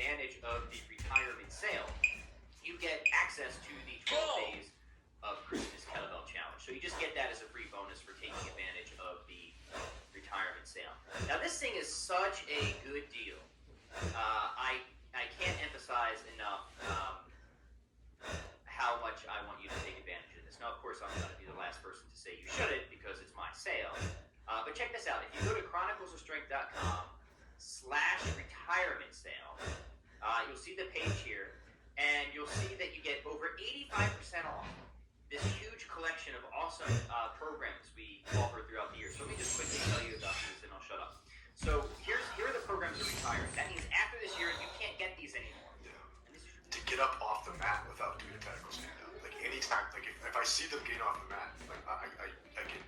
advantage of the retirement sale, you get access to the 12 days of Christmas Kettlebell Challenge. So you just get that as a free bonus for taking advantage of the retirement sale. Now this thing is such a good deal. I can't emphasize enough how much I want you to take advantage of this. Now, of course, I'm going to be the last person to say you shouldn't because it's my sale. But check this out. If you go to chroniclesofstrength.com/retirement sale, you'll see the page here, and you'll see that you get over 85% off this huge collection of awesome programs we offer throughout the year. So let me just quickly tell you about these, and I'll shut up. So here are the programs that retire. That means after this year, you can't get these anymore. And this is To get up off the mat without doing a tactical stand up. Like anytime, like if I see them getting off the mat, like I get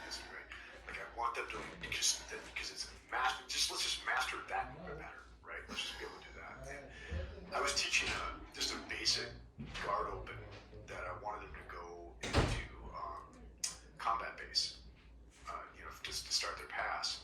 dizzy, right? Like I want them to because it's master. Let's just master that movement pattern, right? Let's just be able to do that. And I was teaching just a basic guard open that I wanted them to go into combat base, just to start their pass.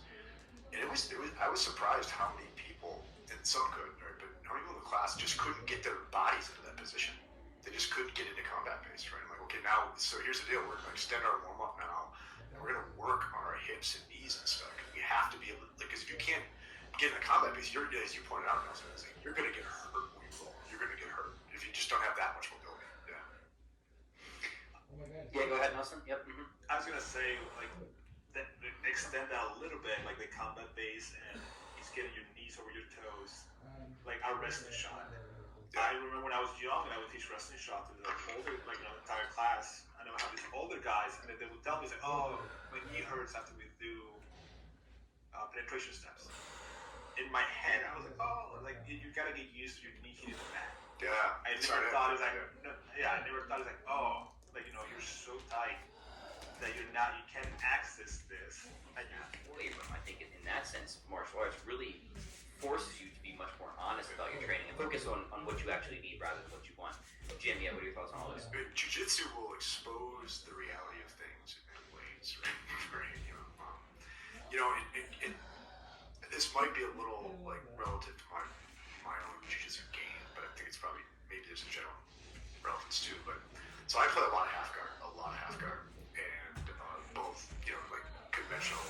And I was surprised how many people, and some could, right, but how many people in the class just couldn't get their bodies into that position. They just couldn't get into combat base, right? I'm like, okay, now, so here's the deal. We're going to extend our warm up now, and we're going to work on our hips and knees and stuff. Because we have to be able to, because if you can't get in the combat base, as you pointed out, Nelson, you're going to get hurt when you roll. You're going to get hurt if you just don't have that much mobility. Yeah. Yeah, go ahead, Nelson. Yep. Mm-hmm. I was going to say, like, extend that a little bit, like the combat base, and he's getting your knees over your toes, like our wrestling shot. I remember when I was young and I would teach wrestling shot to the older, like the entire class, and I would have these older guys, and they would tell me, like, oh, my knee hurts after we do penetration steps. In my head, I was like, oh, like you gotta get used to your knee hitting the mat. Yeah. I never thought it was like, I never thought it was like, oh, like you're so tight that you can't access this. Away from, I think in that sense, martial arts really forces you to be much more honest about your training and focus on what you actually need rather than what you want. Jim, what are your thoughts on all this? Jiu-jitsu will expose the reality of things in ways, right? This might be a little like relative to my own jiu-jitsu game, but I think it's probably maybe there's a general relevance too. But so I play a lot of half guard, and both like conventional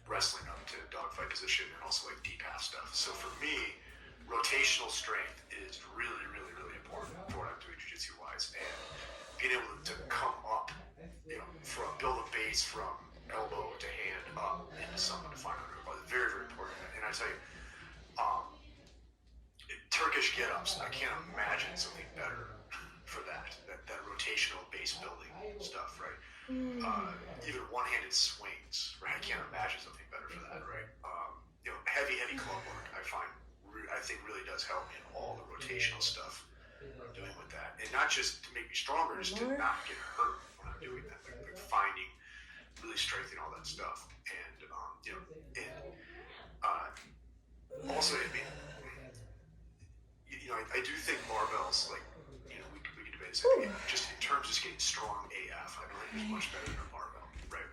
wrestling up to dogfight position and also like deep half stuff. So for me, rotational strength is really, really, really important for what I'm doing jiu-jitsu wise, and being able to come up, build a base from elbow to hand up into someone to find under is very, very important. And I tell you, Turkish get-ups, I can't imagine something better for that rotational base building stuff, right? Even one-handed swings, right? I can't imagine something better for that, right? Heavy club work, I think really does help in all the rotational stuff I'm doing with that. And not just to make me stronger, just to not get hurt when I'm doing that, like finding, really strengthening all that stuff. And, also, I mean, I do think barbells, like, we can debate this, just in terms of just getting strong AF, I believe is much better than a barbell, right?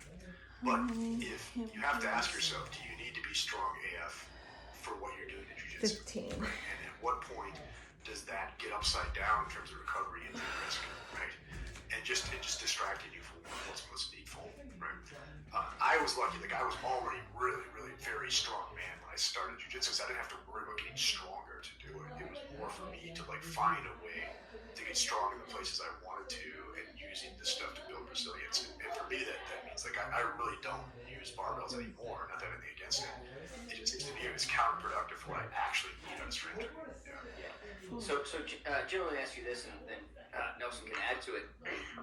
But if you have to ask yourself, do you need to be strong AF for what you're doing in jiu-jitsu? 15. Right? And at what point does that get upside down in terms of recovery and risk, right? And just distracting you from what's most needful, right? I was lucky, like I was already really, really very strong man when I started jiu-jitsu, so I didn't have to worry about getting stronger to do it. It was more for me to like find a way to get strong in the places I wanted to and using this stuff to build resilience. And for me, that means like I really don't use barbells anymore, not that anything against it. It just seems to me it's counterproductive for what I actually need on a strength training. Yeah. So Jim, let me ask you this, and then Nelson can add to it.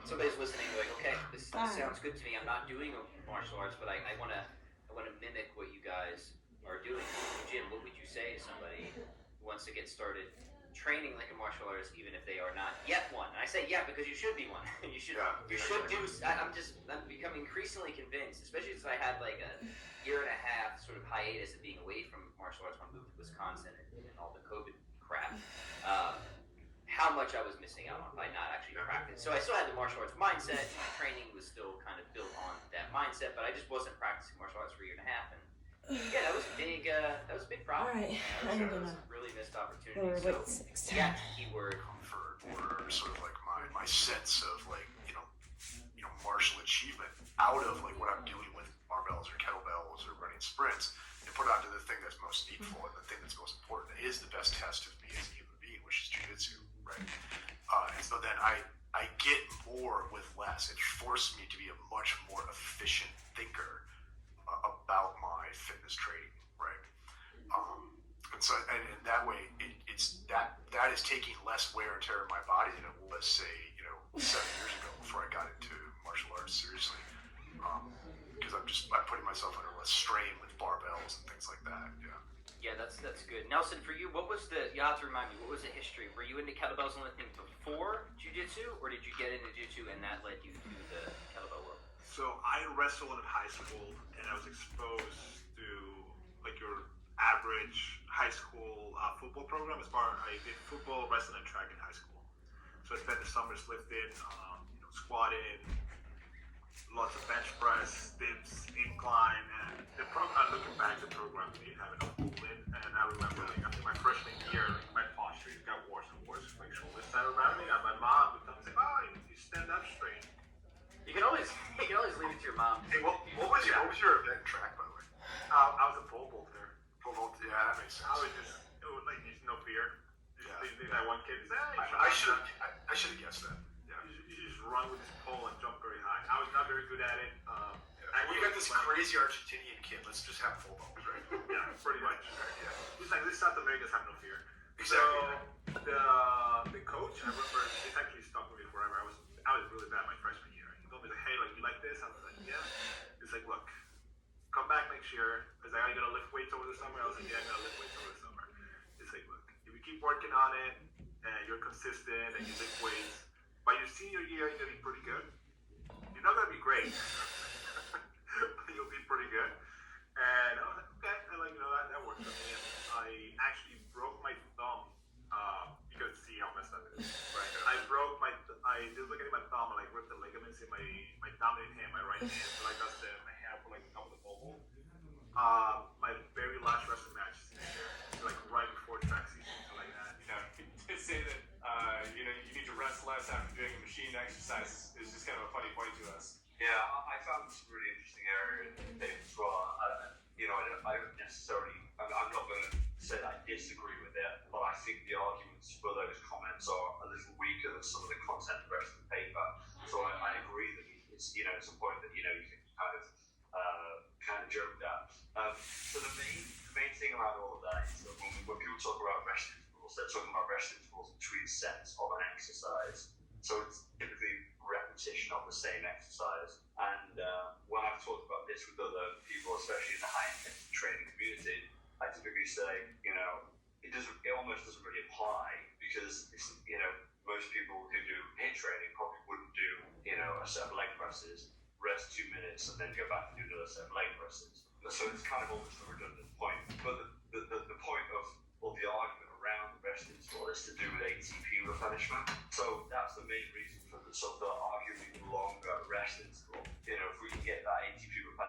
Somebody's listening, like, okay, this sounds good to me. I'm not doing martial arts, but I want to mimic what you guys are doing. Jim, what would you say to somebody who wants to get started training like a martial artist, even if they are not yet one? And I say because you should be one. You should do. I'm becoming increasingly convinced, especially since I had like a year and a half sort of hiatus of being away from martial arts when I moved to Wisconsin and all the COVID crap. How much I was missing out on by not actually practicing. So I still had the martial arts mindset. My training was still kind of built on that mindset, but I just wasn't practicing martial arts for a year and a half. And yeah, that was a big problem. All right, It was a really missed opportunity. Or So wait, 6 yeah, keyword. comfort or sort of like my sense of like martial achievement out of like what I'm doing with barbells or kettlebells or running sprints and put it onto the thing that's most needful and the thing that's most important is the best test of me as a human being, which is jiu-jitsu, right? And so then I get more with less. It forced me to be a much more efficient thinker about my fitness training, right? And so and that way it's that is taking less wear and tear in my body than it was, say, 7 years ago before I got into martial arts seriously, because I'm putting myself under less strain with barbells and things like that. Yeah, that's good. Nelson, for you, you have to remind me, what was the history? Were you into kettlebells and anything before jiu-jitsu, or did you get into jiu-jitsu and that led you to the kettlebell world? So I wrestled in high school, and I was exposed to like your average high school football program. I did football, wrestling, and track in high school. So I spent the summers lifting, squatting, lots of bench press, dips, incline, and the program. Looking back, the program didn't have enough movement, and I remember like after my freshman year, my posture got worse and worse. Like shoulders sat around me, and my mom would come and say, "Oh, you stand up straight." You can always leave it to your mom. Hey, what was your event track, by the way? I was a pole vaulter. Pole vault, yeah, that makes sense. I was it was like just no fear. That one kid said, "Hey, I should have guessed that. Yeah. you just run with this pole and jump very high." I was not very good at it. We got this crazy Argentinian kid. Let's just have full vault, right? Yeah, pretty much. Yeah. It's like these South Americans have no fear. Exactly. So the coach, I remember, it's actually stuck with me forever. I was really bad my freshman year. He told me, like, "Hey, like, you like this?" I was like, "Yeah." He's like, "Look, come back next year." He's like, "Are you gonna lift weights over the summer?" I was like, "Yeah, I'm gonna lift weights over the summer." He's like, "Look, if you keep working on it and you're consistent and you lift weights, by your senior year you're gonna be pretty good. You're not gonna be great, but you'll be pretty good." And I was like, "Okay," and like that worked for me. And I actually broke my thumb. You can see how messed up it is. Right. I dislocated my thumb and like ripped the ligaments in my dominant hand, my right hand. So like that's my hand for like top of the vocal. My very last wrestling match is this year, so, like right before track season, so like that. To say that you need to rest less after doing a machine exercise is just kind of a funny point to us. Yeah, I found some really interesting area in Dave as well. I don't necessarily, I'm not going to say that I disagree with it, but I think the arguments for those comments are a little weaker than some of the content of the rest of the paper. So I agree that it's a point that you can kind of joke at. So the main thing about all of that is that when people talk about rest intervals, they're talking about rest intervals between sets of an exercise. So it's typically repetition of the same exercise. And when I've talked about this with other people, especially in the high-intensity training community, I typically say, it almost doesn't really apply because most people who do HIIT training probably wouldn't do a set of leg presses, rest 2 minutes, and then go back and do another set of leg presses. So it's kind of almost a redundant point. But the point of the argument around the rest interval is to do with ATP replenishment.